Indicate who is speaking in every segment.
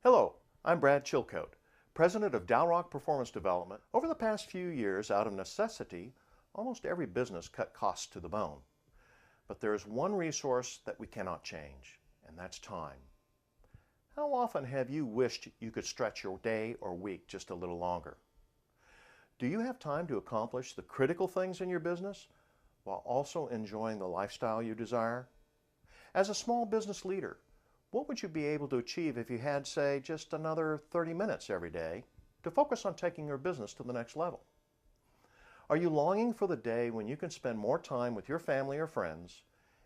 Speaker 1: Hello, I'm Brad Chilcote, President of Dalrock Performance Development. Over the past few years, out of necessity, almost every business cut costs to the bone. But there is one resource that we cannot change, and that's time. How often have you wished you could stretch your day or week just a little longer? Do you have time to accomplish the critical things in your business while also enjoying the lifestyle you desire? As a small business leader, what would you be able to achieve if you had, say, just another 30 minutes every day to focus on taking your business to the next level? Are you longing for the day when you can spend more time with your family or friends,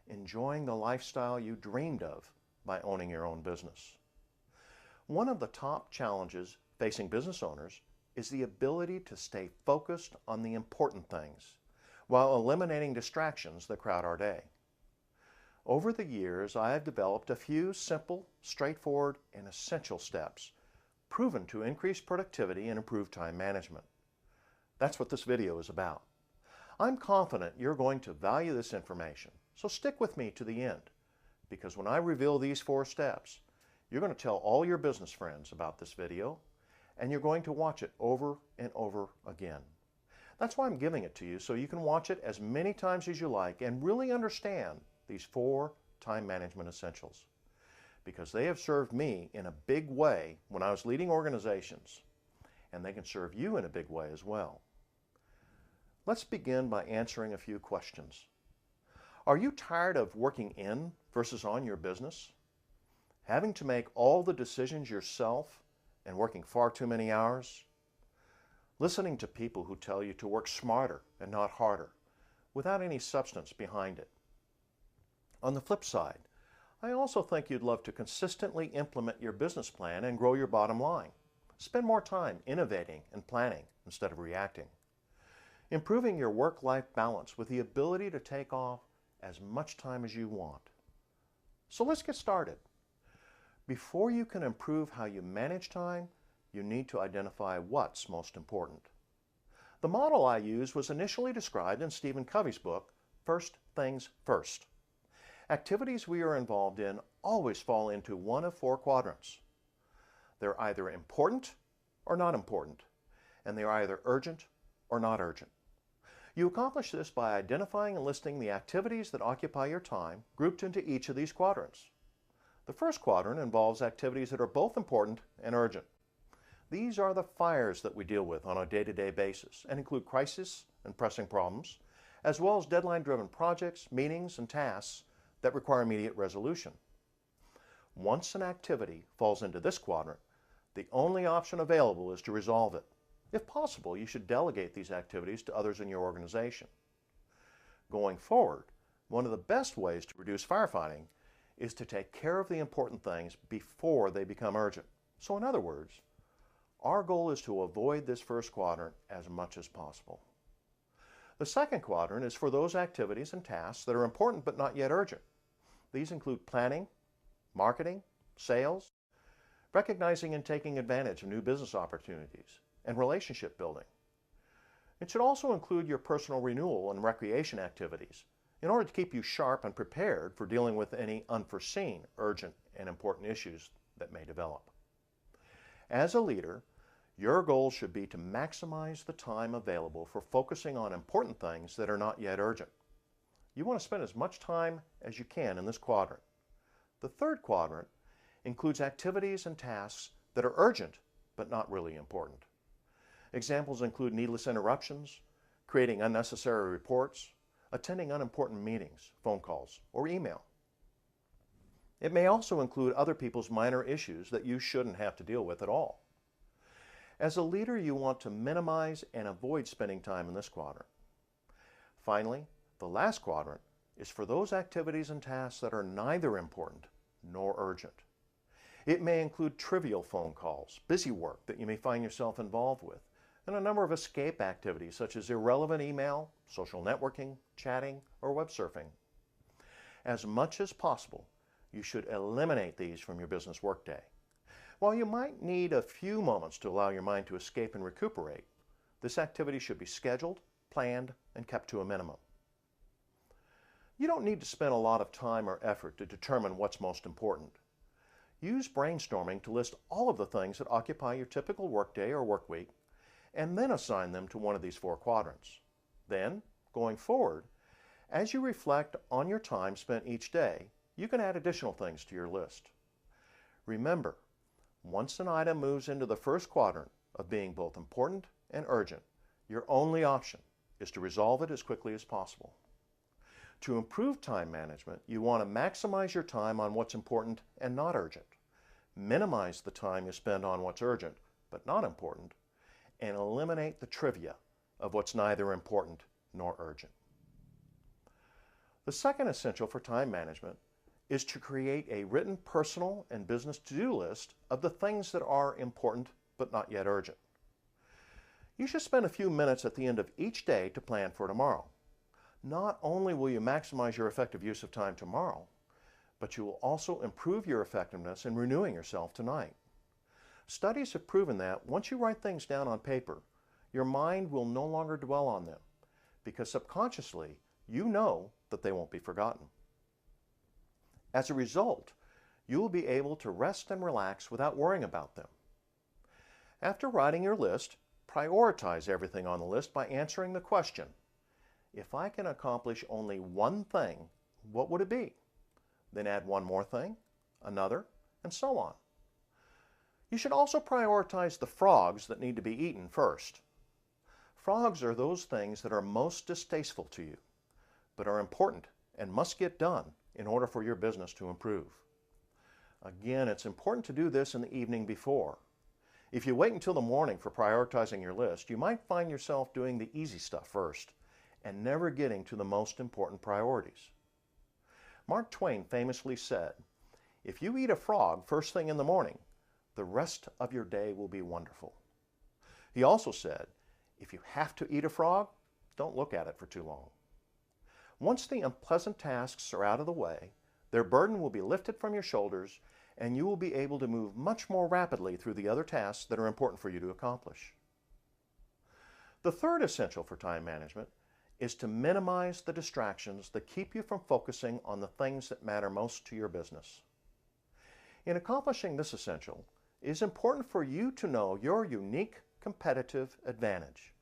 Speaker 1: enjoying the lifestyle you dreamed of by owning your own business? One of the top challenges facing business owners is the ability to stay focused on the important things while eliminating distractions that crowd our day. Over the years, I have developed a few simple, straightforward, and essential steps proven to increase productivity and improve time management. That's what this video is about. I'm confident you're going to value this information, so stick with me to the end, because when I reveal these 4 steps, you're going to tell all your business friends about this video, and you're going to watch it over and over again. That's why I'm giving it to you, so you can watch it as many times as you like and really understand these 4 time management essentials, because they have served me in a big way when I was leading organizations, and they can serve you in a big way as well. Let's begin by answering a few questions. Are you tired of working in versus on your business? Having to make all the decisions yourself and working far too many hours? Listening to people who tell you to work smarter and not harder without any substance behind it? On the flip side, I also think you'd love to consistently implement your business plan and grow your bottom line. Spend more time innovating and planning instead of reacting. Improving your work-life balance with the ability to take off as much time as you want. So let's get started. Before you can improve how you manage time, you need to identify what's most important. The model I used was initially described in Stephen Covey's book, First Things First. Activities we are involved in always fall into one of 4 quadrants. They're either important or not important, and they're either urgent or not urgent. You accomplish this by identifying and listing the activities that occupy your time, grouped into each of these quadrants. The first quadrant involves activities that are both important and urgent. These are the fires that we deal with on a day-to-day basis and include crisis and pressing problems, as well as deadline-driven projects, meetings, and tasks that require immediate resolution. Once an activity falls into this quadrant, the only option available is to resolve it. If possible, you should delegate these activities to others in your organization. Going forward, one of the best ways to reduce firefighting is to take care of the important things before they become urgent. So in other words, our goal is to avoid this first quadrant as much as possible. The second quadrant is for those activities and tasks that are important but not yet urgent. These include planning, marketing, sales, recognizing and taking advantage of new business opportunities, and relationship building. It should also include your personal renewal and recreation activities in order to keep you sharp and prepared for dealing with any unforeseen, urgent, and important issues that may develop. As a leader, your goal should be to maximize the time available for focusing on important things that are not yet urgent. You want to spend as much time as you can in this quadrant. The third quadrant includes activities and tasks that are urgent but not really important. Examples include needless interruptions, creating unnecessary reports, attending unimportant meetings, phone calls, or email. It may also include other people's minor issues that you shouldn't have to deal with at all. As a leader, you want to minimize and avoid spending time in this quadrant. Finally, the last quadrant is for those activities and tasks that are neither important nor urgent. It may include trivial phone calls, busy work that you may find yourself involved with, and a number of escape activities such as irrelevant email, social networking, chatting, or web surfing. As much as possible, you should eliminate these from your business workday. While you might need a few moments to allow your mind to escape and recuperate, this activity should be scheduled, planned, and kept to a minimum. You don't need to spend a lot of time or effort to determine what's most important. Use brainstorming to list all of the things that occupy your typical workday or work week, and then assign them to one of these 4 quadrants. Then, going forward, as you reflect on your time spent each day, you can add additional things to your list. Remember, once an item moves into the first quadrant of being both important and urgent, your only option is to resolve it as quickly as possible. To improve time management, you want to maximize your time on what's important and not urgent, minimize the time you spend on what's urgent but not important, and eliminate the trivia of what's neither important nor urgent. The second essential for time management is to create a written personal and business to-do list of the things that are important but not yet urgent. You should spend a few minutes at the end of each day to plan for tomorrow. Not only will you maximize your effective use of time tomorrow, but you will also improve your effectiveness in renewing yourself tonight. Studies have proven that once you write things down on paper, your mind will no longer dwell on them, because subconsciously you know that they won't be forgotten. As a result, you will be able to rest and relax without worrying about them. After writing your list, prioritize everything on the list by answering the question, if I can accomplish only one thing, what would it be? Then add one more thing, another, and so on. You should also prioritize the frogs that need to be eaten first. Frogs are those things that are most distasteful to you, but are important and must get done in order for your business to improve. Again, it's important to do this in the evening before. If you wait until the morning for prioritizing your list, you might find yourself doing the easy stuff first and never getting to the most important priorities. Mark Twain famously said, "If you eat a frog first thing in the morning, the rest of your day will be wonderful." He also said, "If you have to eat a frog, don't look at it for too long." Once the unpleasant tasks are out of the way, their burden will be lifted from your shoulders, and you will be able to move much more rapidly through the other tasks that are important for you to accomplish. The third essential for time management is to minimize the distractions that keep you from focusing on the things that matter most to your business. In accomplishing this essential, it is important for you to know your unique competitive advantage.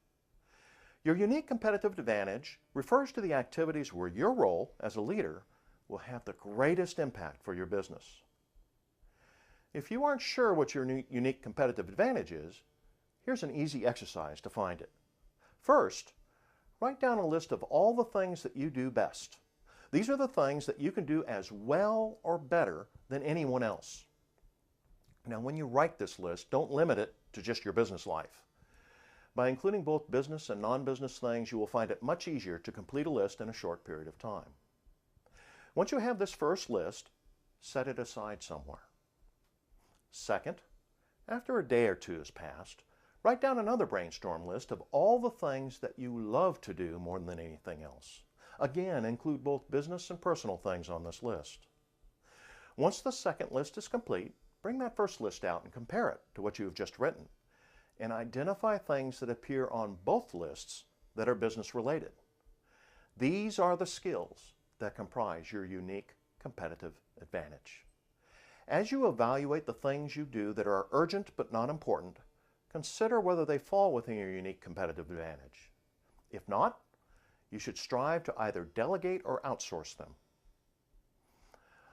Speaker 1: Your unique competitive advantage refers to the activities where your role as a leader will have the greatest impact for your business. If you aren't sure what your unique competitive advantage is, here's an easy exercise to find it. First, write down a list of all the things that you do best. These are the things that you can do as well or better than anyone else. Now, when you write this list, don't limit it to just your business life. By including both business and non-business things, you will find it much easier to complete a list in a short period of time. Once you have this first list, set it aside somewhere. Second, after a day or two has passed, write down another brainstorm list of all the things that you love to do more than anything else. Again, include both business and personal things on this list. Once the second list is complete, bring that first list out and compare it to what you have just written, and identify things that appear on both lists that are business related. These are the skills that comprise your unique competitive advantage. As you evaluate the things you do that are urgent but not important, consider whether they fall within your unique competitive advantage. If not, you should strive to either delegate or outsource them.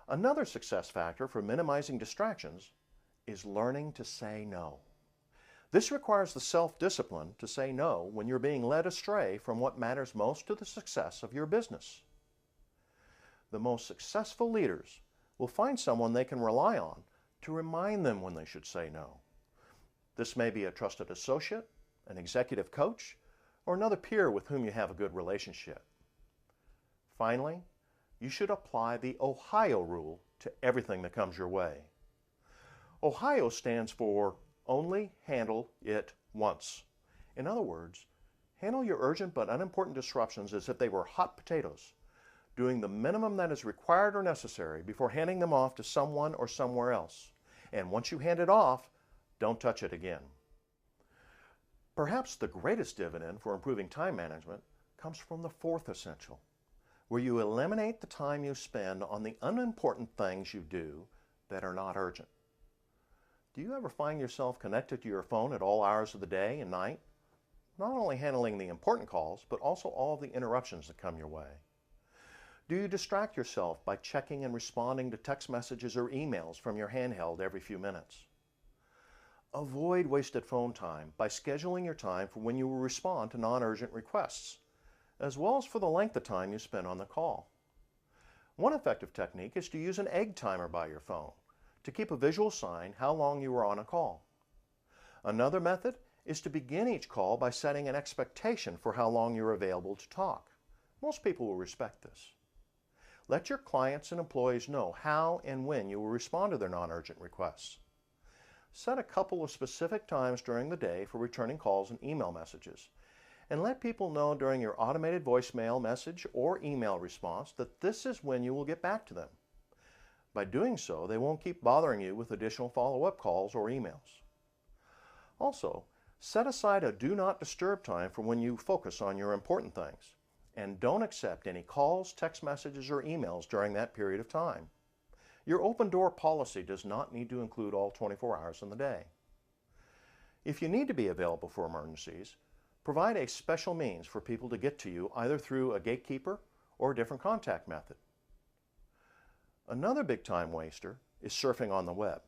Speaker 1: Another success factor for minimizing distractions is learning to say no. This requires the self-discipline to say no when you're being led astray from what matters most to the success of your business. The most successful leaders will find someone they can rely on to remind them when they should say no. This may be a trusted associate, an executive coach, or another peer with whom you have a good relationship. Finally, you should apply the Ohio rule to everything that comes your way. Ohio stands for Only Handle It Once. In other words, handle your urgent but unimportant disruptions as if they were hot potatoes, doing the minimum that is required or necessary before handing them off to someone or somewhere else. And once you hand it off, don't touch it again. Perhaps the greatest dividend for improving time management comes from the fourth essential, where you eliminate the time you spend on the unimportant things you do that are not urgent. Do you ever find yourself connected to your phone at all hours of the day and night? Not only handling the important calls, but also all of the interruptions that come your way. Do you distract yourself by checking and responding to text messages or emails from your handheld every few minutes? Avoid wasted phone time by scheduling your time for when you will respond to non-urgent requests, as well as for the length of time you spend on the call. One effective technique is to use an egg timer by your phone to keep a visual sign how long you were on a call. Another method is to begin each call by setting an expectation for how long you're available to talk. Most people will respect this. Let your clients and employees know how and when you will respond to their non-urgent requests. Set a couple of specific times during the day for returning calls and email messages, and let people know during your automated voicemail message or email response that this is when you will get back to them. By doing so, they won't keep bothering you with additional follow-up calls or emails. Also, set aside a do not disturb time for when you focus on your important things, and don't accept any calls, text messages, or emails during that period of time. Your open door policy does not need to include all 24 hours in the day. If you need to be available for emergencies, provide a special means for people to get to you either through a gatekeeper or a different contact method. Another big time waster is surfing on the web.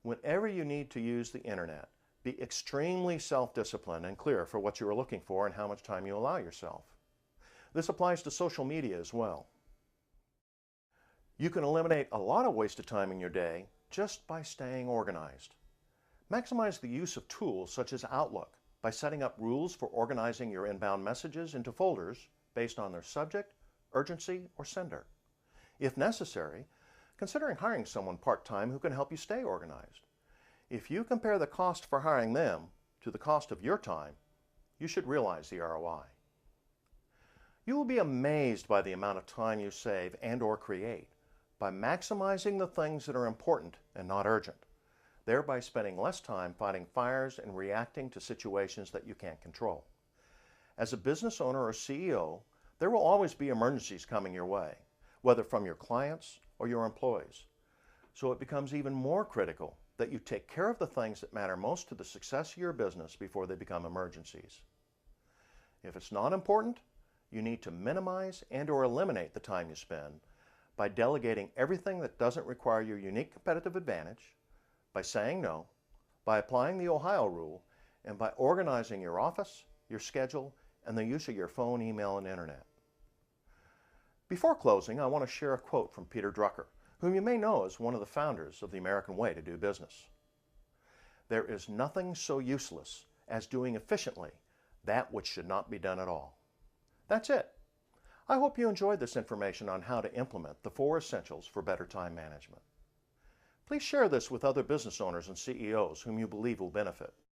Speaker 1: Whenever you need to use the internet, be extremely self-disciplined and clear for what you are looking for and how much time you allow yourself. This applies to social media as well. You can eliminate a lot of wasted time in your day just by staying organized. Maximize the use of tools such as Outlook by setting up rules for organizing your inbound messages into folders based on their subject, urgency, or sender. If necessary, considering hiring someone part-time who can help you stay organized. If you compare the cost for hiring them to the cost of your time, you should realize the ROI. You will be amazed by the amount of time you save and/or create by maximizing the things that are important and not urgent, thereby spending less time fighting fires and reacting to situations that you can't control. As a business owner or CEO, there will always be emergencies coming your way, whether from your clients or your employees. So it becomes even more critical that you take care of the things that matter most to the success of your business before they become emergencies. If it's not important, you need to minimize and/or eliminate the time you spend by delegating everything that doesn't require your unique competitive advantage, by saying no, by applying the Ohio rule, and by organizing your office, your schedule, and the use of your phone, email, and internet. Before closing, I want to share a quote from Peter Drucker, whom you may know as one of the founders of the American way to do business. "There is nothing so useless as doing efficiently that which should not be done at all." That's it. I hope you enjoyed this information on how to implement the 4 essentials for better time management. Please share this with other business owners and CEOs whom you believe will benefit.